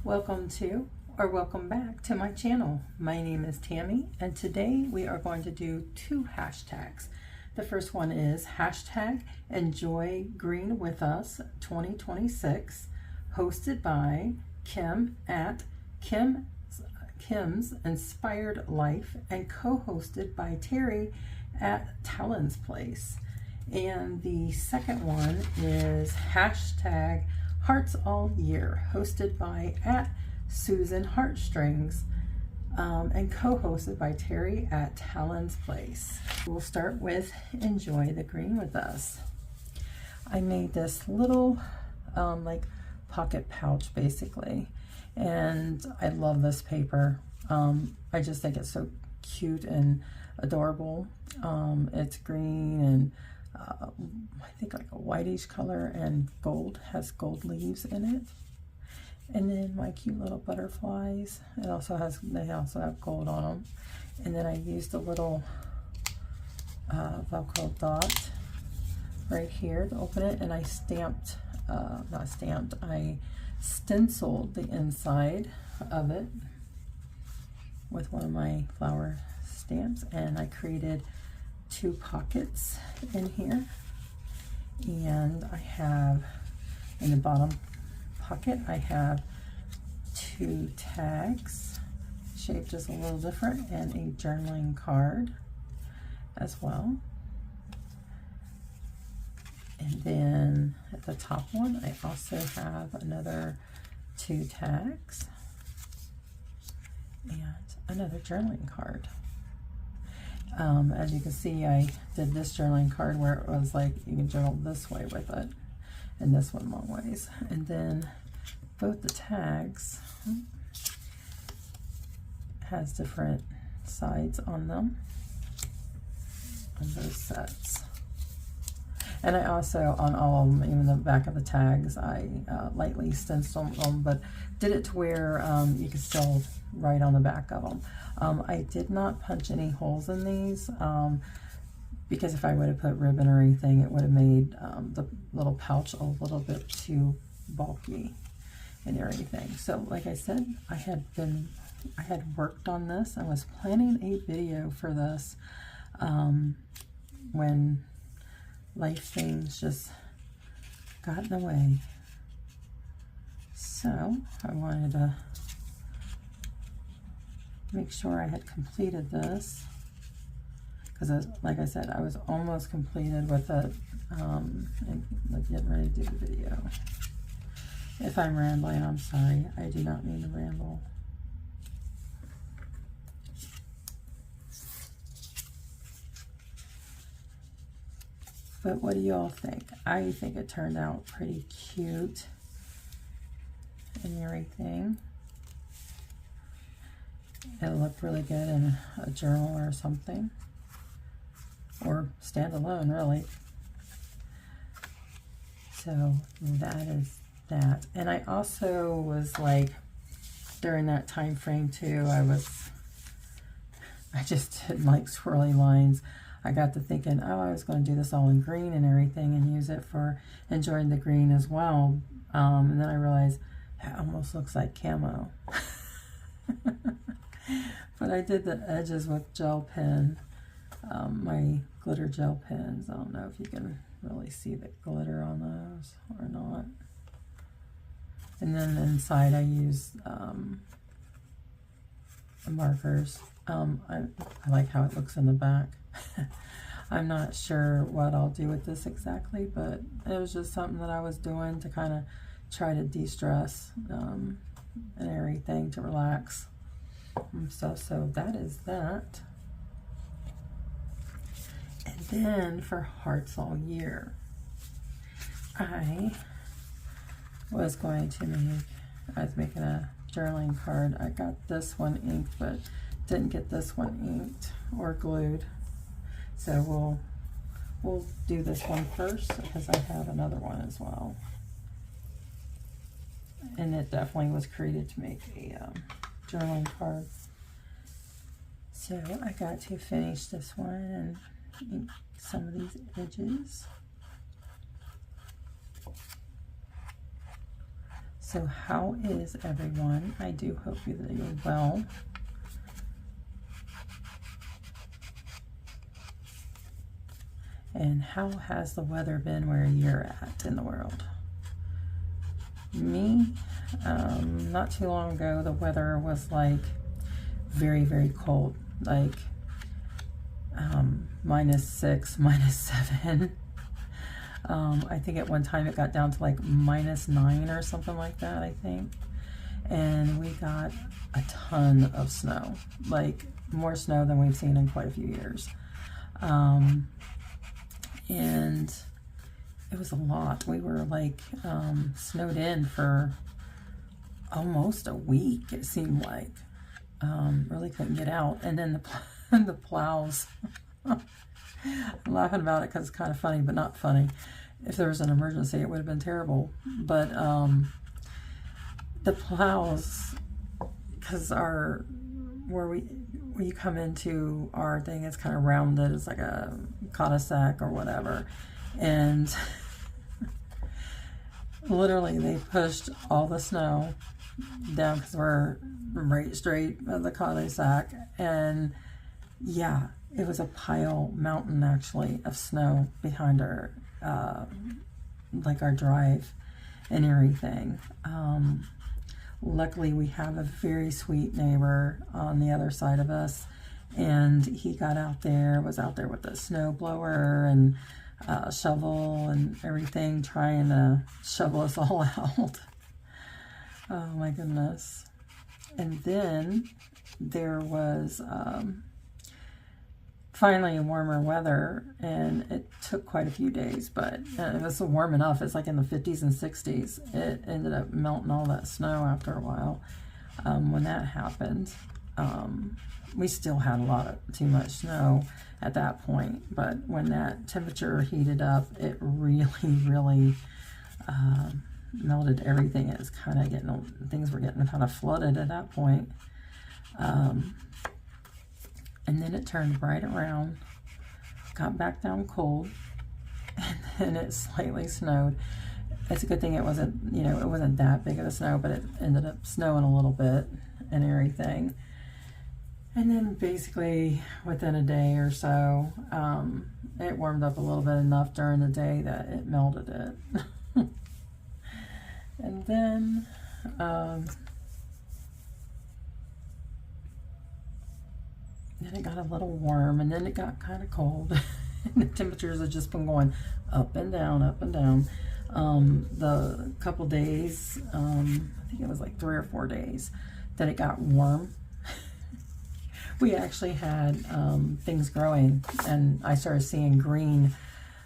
Welcome to or welcome back to my channel. My name is Tammy and today we are going to do two hashtags. The first one is hashtag Enjoy Green With Us 2026, hosted by Kim at Kim's Inspired Life and co-hosted by Terry at Talon's Place. And the second one is hashtag Hearts All Year, hosted by at Susan Heartstrings and co-hosted by Terry at Talon's Place. We'll start with Enjoy the Green With Us. I made this little like pocket pouch basically, and I love this paper. I just think it's so cute and adorable. It's green and I think like a whitish color and gold, has gold leaves in it. And then my cute little butterflies, they also have gold on them. And then I used a little Velcro dot right here to open it, and I stamped, I stenciled the inside of it with one of my flower stamps, and I created two pockets in here. And I have in the bottom pocket I have two tags shaped just a little different and a journaling card as well. And then at the top one I also have another two tags and another journaling card. As you can see, I did this journaling card where it was like you can journal this way with it and this one long ways. And then both the tags has different sides on them on both sets. And I also, on all of them, even the back of the tags, I lightly stenciled them, but did it to where you can still write on the back of them. I did not punch any holes in these because if I would have put ribbon or anything, it would have made the little pouch a little bit too bulky and everything. So like I said, I had worked on this. I was planning a video for this when life things just got in the way. So I wanted to make sure I had completed this because, like I said, I was almost completed with it and getting ready to do the video. If I'm rambling, I'm sorry. I do not mean to ramble. But what do y'all think? I think it turned out pretty cute and everything. It'll look really good in a journal or something, or stand alone really. So that is that. And I also was like, during that time frame too, I just did like swirly lines. I got to thinking, oh, I was going to do this all in green and everything and use it for enjoying the green as well. And then I realized it almost looks like camo. But I did the edges with gel pen, my glitter gel pens. I don't know if you can really see the glitter on those or not. And then inside I used markers. I like how it looks in the back. I'm not sure what I'll do with this exactly, but it was just something that I was doing to kind of try to de-stress and everything, to relax. So that is that. And then for Hearts All Year, I was making a journaling card. I got this one inked, but didn't get this one inked or glued. So we'll do this one first because I have another one as well. And it definitely was created to make a journaling card. So I got to finish this one and ink some of these edges. So how is everyone? I do hope that you're well. And how has the weather been where you're at in the world? Me, not too long ago, the weather was like very, very cold, like -6, -7. I think at one time it got down to like -9 or something like that, I think. And we got a ton of snow, like more snow than we've seen in quite a few years. And it was a lot. We were like snowed in for almost a week, it seemed like. Really couldn't get out. And then the plows. I'm laughing about it because it's kind of funny, but not funny. If there was an emergency, it would have been terrible. But the plows, because where you come into our thing, it's kind of rounded. It's like a cul-de-sac or whatever. And literally they pushed all the snow down because we're right straight of the cul-de-sac. And yeah, it was a mountain actually of snow behind our like our drive and everything. Luckily we have a very sweet neighbor on the other side of us, and he was out there with a snow blower and shovel and everything, trying to shovel us all out. Oh my goodness. And then there was finally warmer weather, and it took quite a few days, but it was warm enough. It's like in the 50s and 60s. It ended up melting all that snow after a while. When that happened, we still had too much snow at that point, but when that temperature heated up, it really, really melted everything. It was kind of things were getting kind of flooded at that point. And then it turned right around, got back down cold, and then it slightly snowed. It's a good thing it wasn't, it wasn't that big of a snow, but it ended up snowing a little bit and everything. And then basically within a day or so, it warmed up a little bit enough during the day that it melted it. And then it got a little warm, and then it got kind of cold. And the temperatures have just been going up and down, up and down. The couple days, I think it was like 3 or 4 days that it got warm. We actually had things growing, and I started seeing green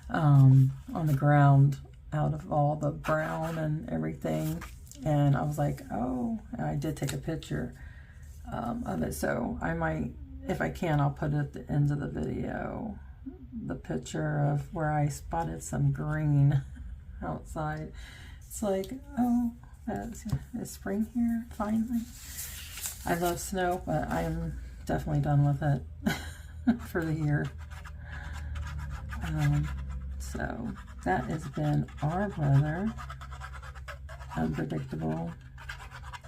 on the ground out of all the brown and everything. And I was like, oh, and I did take a picture of it. So I might, if I can, I'll put it at the end of the video, the picture of where I spotted some green outside. It's like, oh, is spring here finally? I love snow, but I am definitely done with it for the year. So that has been our weather. Unpredictable.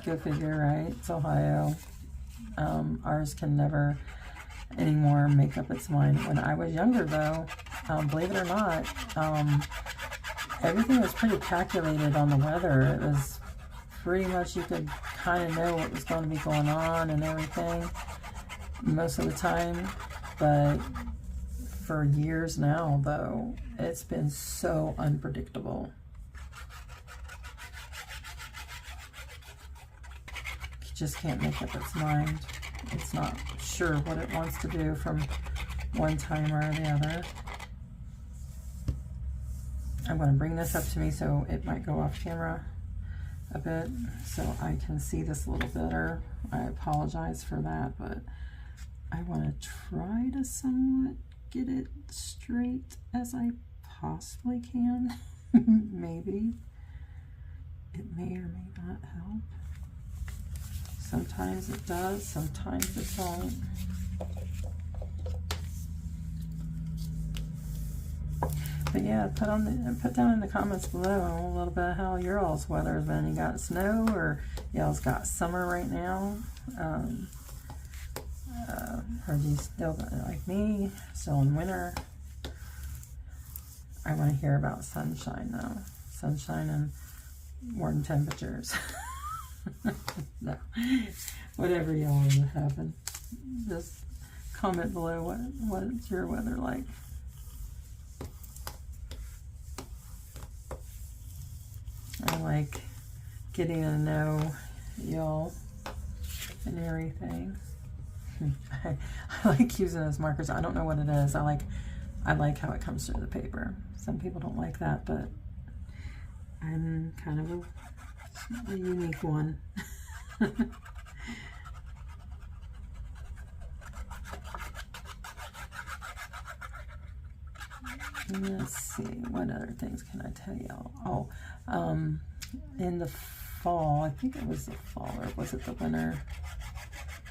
Go figure, right? It's Ohio. Ours can never anymore make up its mind. When I was younger, though, believe it or not, everything was pretty calculated on the weather. It was pretty much, you could kind of know what was going to be going on and everything most of the time. But for years now, though, it's been so unpredictable. It just can't make up its mind. It's not sure what it wants to do from one time or the other. I'm going to bring this up to me so it might go off camera a bit so I can see this a little better. I apologize for that, but I want to try to somewhat get it straight as I possibly can. Maybe. It may or may not help. Sometimes it does, sometimes it don't. But yeah, put down in the comments below a little bit how your all's weather has been. You got snow, or y'all's got summer right now? Or do you still, like me, still in winter? I want to hear about sunshine though. Sunshine and warm temperatures. No, whatever y'all are having, just comment below what's your weather like. I like getting to know y'all and everything. I like using those markers. I don't know what it is. I like how it comes through the paper. Some people don't like that, but I'm kind of a unique one. Let's see, what other things can I tell y'all? Oh, in the fall, I think it was the fall, or was it the winter?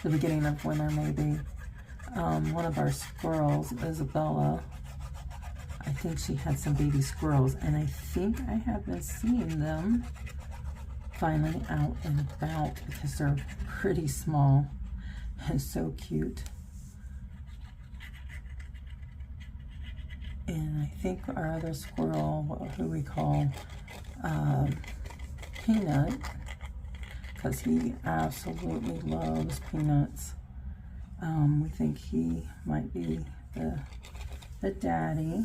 The beginning of winter, maybe. One of our squirrels, Isabella, I think she had some baby squirrels, and I think I have been seeing them finally out and about because they're pretty small and so cute. And I think our other squirrel, who we call Peanut, because he absolutely loves peanuts. We think he might be the daddy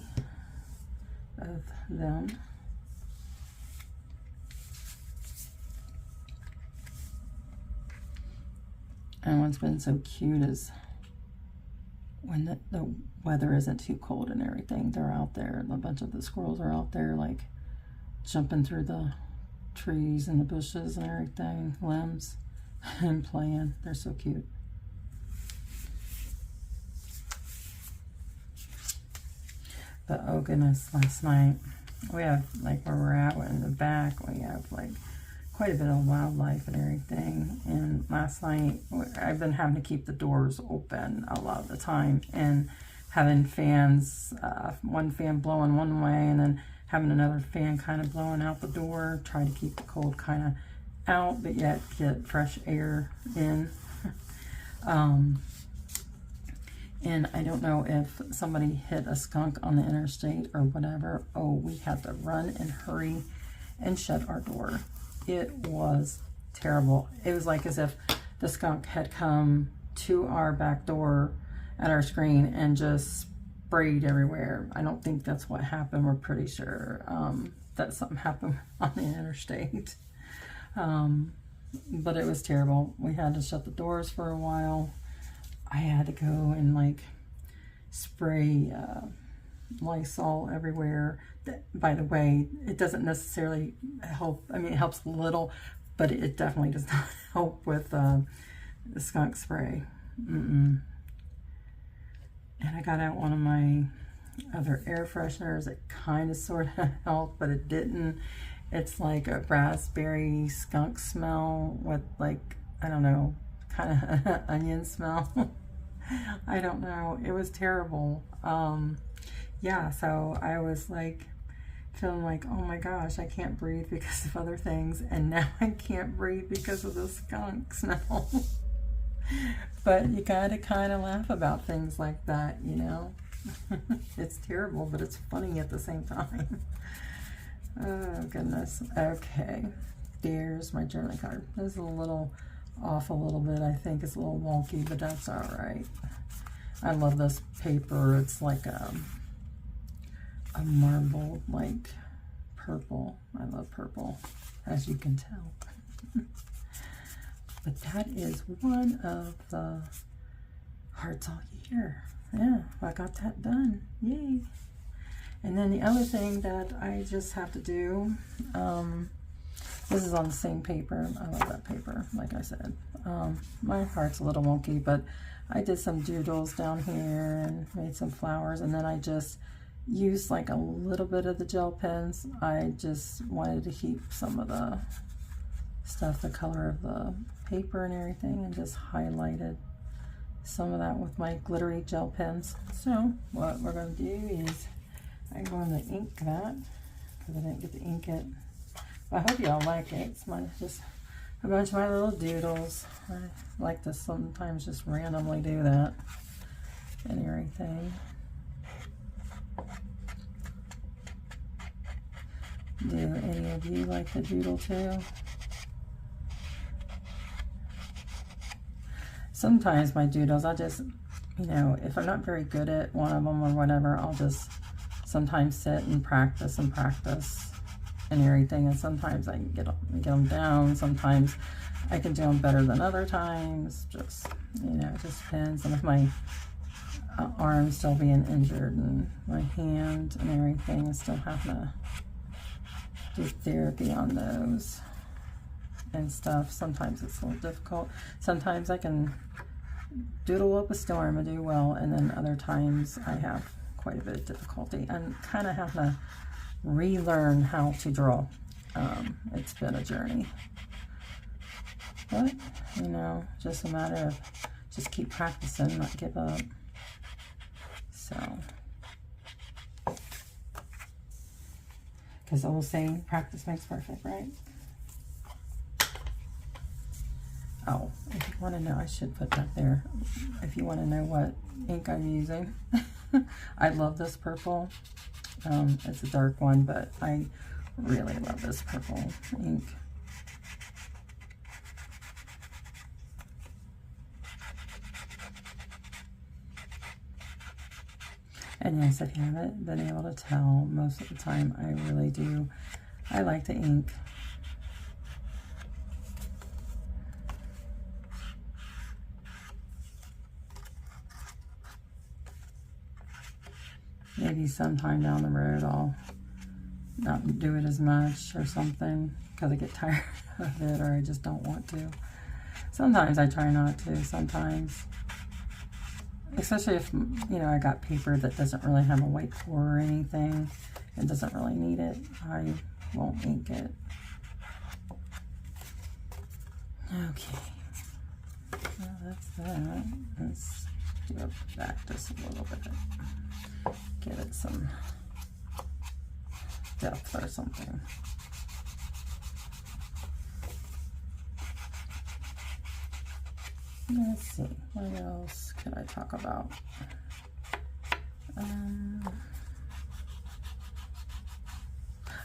of them. And what's been so cute is when the weather isn't too cold and everything, they're out there, a bunch of the squirrels are out there like jumping through the trees and the bushes and everything, limbs, and playing. They're so cute. But oh goodness, last night we have, like where we're at in the back, we have like quite a bit of wildlife and everything. And last night I've been having to keep the doors open a lot of the time and having fans, one fan blowing one way and then having another fan kind of blowing out the door, trying to keep the cold kind of out but yet get fresh air in. And I don't know if somebody hit a skunk on the interstate or whatever. Oh, we had to run and hurry and shut our door. It was terrible. It was like as if the skunk had come to our back door at our screen and just sprayed everywhere. I don't think that's what happened. We're pretty sure that something happened on the interstate. But it was terrible. We had to shut the doors for a while. I had to go and like spray Lysol everywhere. By the way, it doesn't necessarily help. I mean, it helps a little, but it definitely does not help with the skunk spray. And I got out one of my other air fresheners. It kind of sort of helped, but it didn't. It's like a raspberry skunk smell with like, I don't know, kind of onion smell. I don't know. It was terrible. Yeah, so I was like feeling like, oh my gosh, I can't breathe because of other things, and now I can't breathe because of the skunk smell. But you gotta kind of laugh about things like that, you know. It's terrible, but it's funny at the same time. Oh goodness. Okay, there's my journaling card. This is a little off a little bit. I think it's a little wonky, but that's all right. I love this paper. It's like a marble, like purple. I love purple, as you can tell. But that is one of the hearts all year. Yeah, I got that done. Yay. And then the other thing that I just have to do, this is on the same paper. I love that paper, like I said. My heart's a little wonky, but I did some doodles down here and made some flowers, and then I just used like a little bit of the gel pens. I just wanted to keep some of the stuff, the color of the paper and everything, and just highlighted some of that with my glittery gel pens. So what we're going to do is I'm going to ink that because I didn't get to ink it. But I hope y'all like it. It's just a bunch of my little doodles. I like to sometimes just randomly do that and everything. Do any of you like to doodle too? Sometimes my doodles, I just, you know, if I'm not very good at one of them or whatever, I'll just sometimes sit and practice and everything. And sometimes I can get them down. Sometimes I can do them better than other times. Just, you know, it just depends. And if my arm still being injured and my hand and everything, I still have to do therapy on those and stuff. Sometimes it's a little difficult. Sometimes I can doodle up a storm and do well, and then other times I have quite a bit of difficulty and kind of have to relearn how to draw. It's been a journey, but you know, just a matter of just keep practicing, not give up. So, because the old saying, practice makes perfect, right? Oh, if you want to know, I should put that there. If you want to know what ink I'm using, I love this purple. It's a dark one, but I really love this purple ink. And yes, if you haven't been able to tell, most of the time I really do. I like to ink. Maybe sometime down the road I'll not do it as much or something because I get tired of it or I just don't want to. Sometimes I try not to, sometimes. Especially if, you know, I got paper that doesn't really have a white core or anything and doesn't really need it, I won't ink it. Okay, well, that's that. Let's do it back just a little bit. Give it some depth or something. Let's see, what else could I talk about?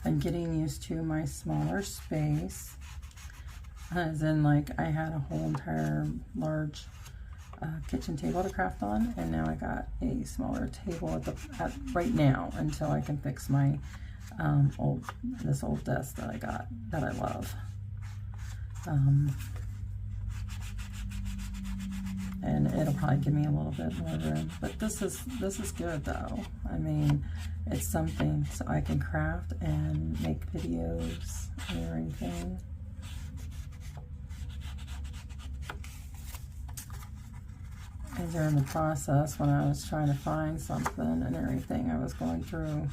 I'm getting used to my smaller space, as in like I had a whole entire large kitchen table to craft on, and now I got a smaller table at right now until I can fix my this old desk that I got that I love. And it'll probably give me a little bit more room, but this is good though. I mean, it's something so I can craft and make videos and everything. And during the process, when I was trying to find something and everything, I was going through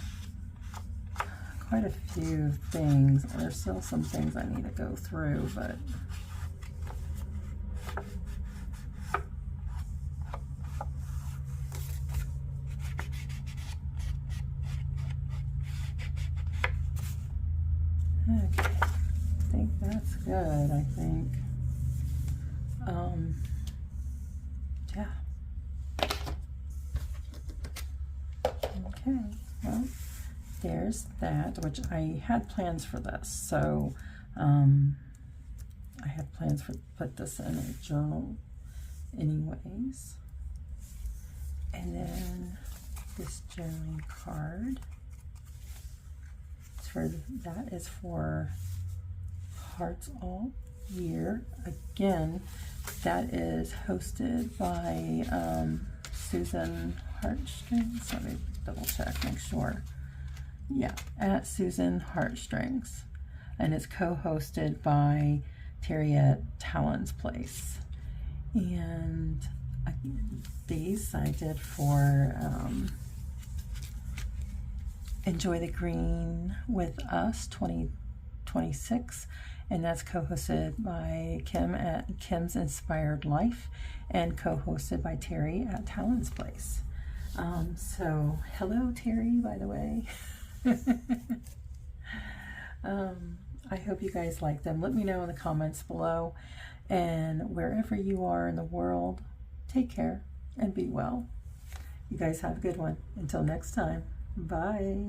quite a few things. There's still some things I need to go through, but okay, I think that's good, I think. Yeah. Okay, well, there's that, which I had plans for this. So, I had plans for put this in a journal anyways. And then this journaling card. That is for Hearts All Year. Again, that is hosted by Susan Heartstrings. Let me double check, make sure. Yeah, at Susan Heartstrings. And it's co-hosted by Terry at Talon's Place. And these I did for Enjoy the Green with Us 2026, and that's co-hosted by Kim at Kim's Inspired Life and co-hosted by Terry at Talon's Place. So hello, Terry, by the way. I hope you guys like them. Let me know in the comments below. And wherever you are in the world, take care and be well. You guys have a good one. Until next time, bye.